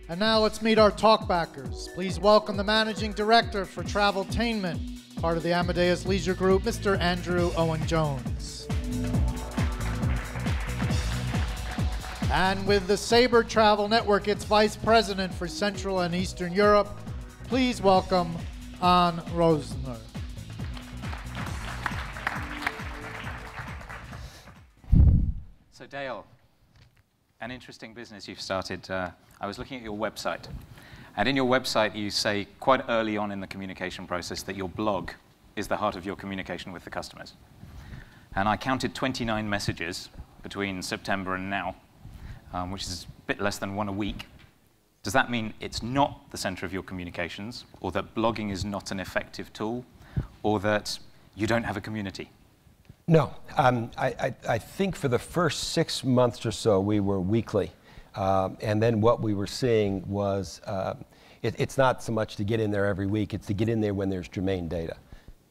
And now let's meet our talkbackers. Please welcome the Managing Director for TravelTainment, part of the Amadeus Leisure Group, Mr. Andrew Owen Jones. And with the Sabre Travel Network, its Vice President for Central and Eastern Europe, please welcome Rosener. So Dale, an interesting business you've started. I was looking at your website, and in your website you say quite early on in the communication process that your blog is the heart of your communication with the customers. And I counted 29 messages between September and now, which is a bit less than one a week. Does that mean it's not the center of your communications, or that blogging is not an effective tool, or that you don't have a community? No. I think for the first 6 months or so, we were weekly. And then what we were seeing was, it's not so much to get in there every week, it's to get in there when there's germane data.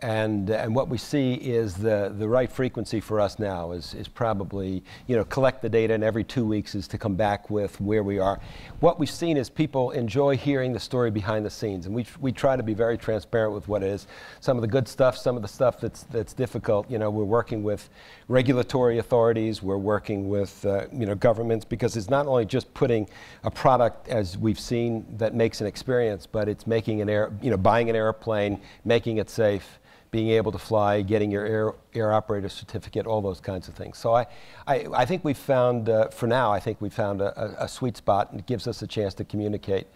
And what we see is the right frequency for us now is probably, collect the data, and every 2 weeks is to come back with where we are. What we've seen is people enjoy hearing the story behind the scenes, and we try to be very transparent with what it is. Some of the good stuff, some of the stuff that's difficult. We're working with regulatory authorities, we're working with governments, because it's not only just putting a product, as we've seen, that makes an experience, but it's making buying an airplane, making it safe, being able to fly, getting your air operator certificate, all those kinds of things. So I think we've found, for now, I think we've found a sweet spot, and it gives us a chance to communicate.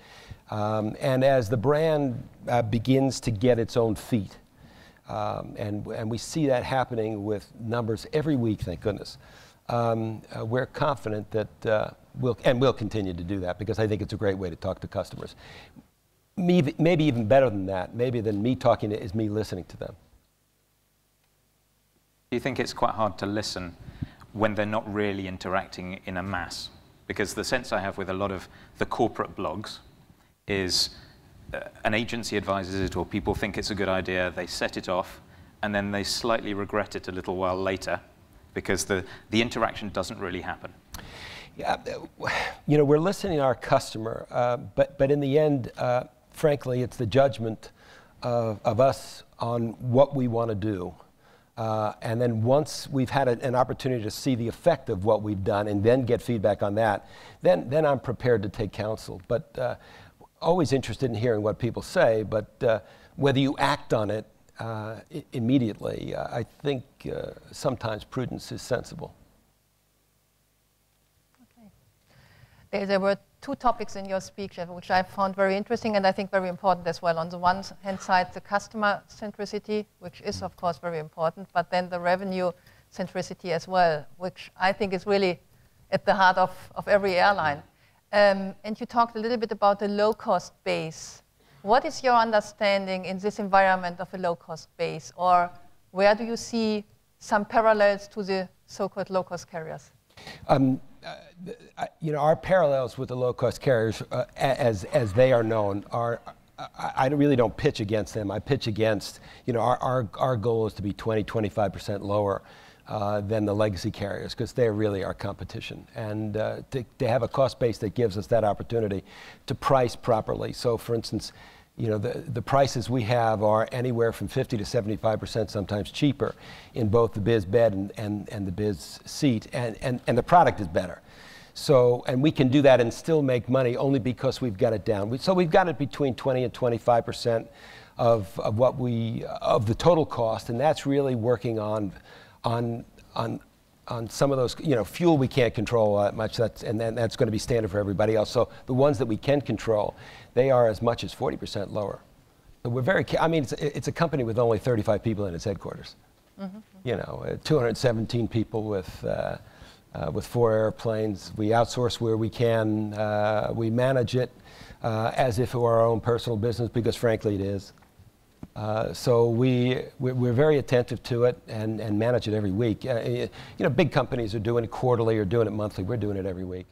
And as the brand begins to get its own feet, and we see that happening with numbers every week, thank goodness, we're confident that we'll continue to do that, because I think it's a great way to talk to customers. Maybe even better than that, maybe than me talking is me listening to them. Do you think it's quite hard to listen when they're not really interacting in a mass? Because the sense I have with a lot of the corporate blogs is an agency advises it, or people think it's a good idea, they set it off, and then they slightly regret it a little while later, because the interaction doesn't really happen. Yeah, we're listening to our customer, but in the end, frankly, it's the judgment of us on what we want to do. And then once we've had an opportunity to see the effect of what we've done and then get feedback on that, then I'm prepared to take counsel. But always interested in hearing what people say, but whether you act on it immediately, I think sometimes prudence is sensible. Okay. There were two topics in your speech which I found very interesting and I think very important as well. On the one hand side, the customer centricity, which is of course very important, but then the revenue centricity as well, which I think is really at the heart of every airline. And you talked a little bit about the low-cost base. What is your understanding in this environment of a low-cost base, or where do you see some parallels to the so-called low-cost carriers? Our parallels with the low-cost carriers, as they are known, are, I really don't pitch against them. I pitch against, our goal is to be 20–25% lower than the legacy carriers, because they're really our competition. And to have a cost base that gives us that opportunity to price properly. So for instance, the prices we have are anywhere from 50 to 75% sometimes cheaper in both the biz bed and the biz seat, and the product is better. So, and we can do that and still make money only because we've got it down. So we've got it between 20 and 25% of the total cost, and that's really working on some of those, fuel we can't control that much, and then that's going to be standard for everybody else. So the ones that we can control, they are as much as 40% lower. So we're very, it's a company with only 35 people in its headquarters. Mm-hmm. 217 people with 4 airplanes. We outsource where we can. We manage it as if it were our own personal business, because frankly it is. So we're very attentive to it and manage it every week. Big companies are doing it quarterly or doing it monthly. We're doing it every week.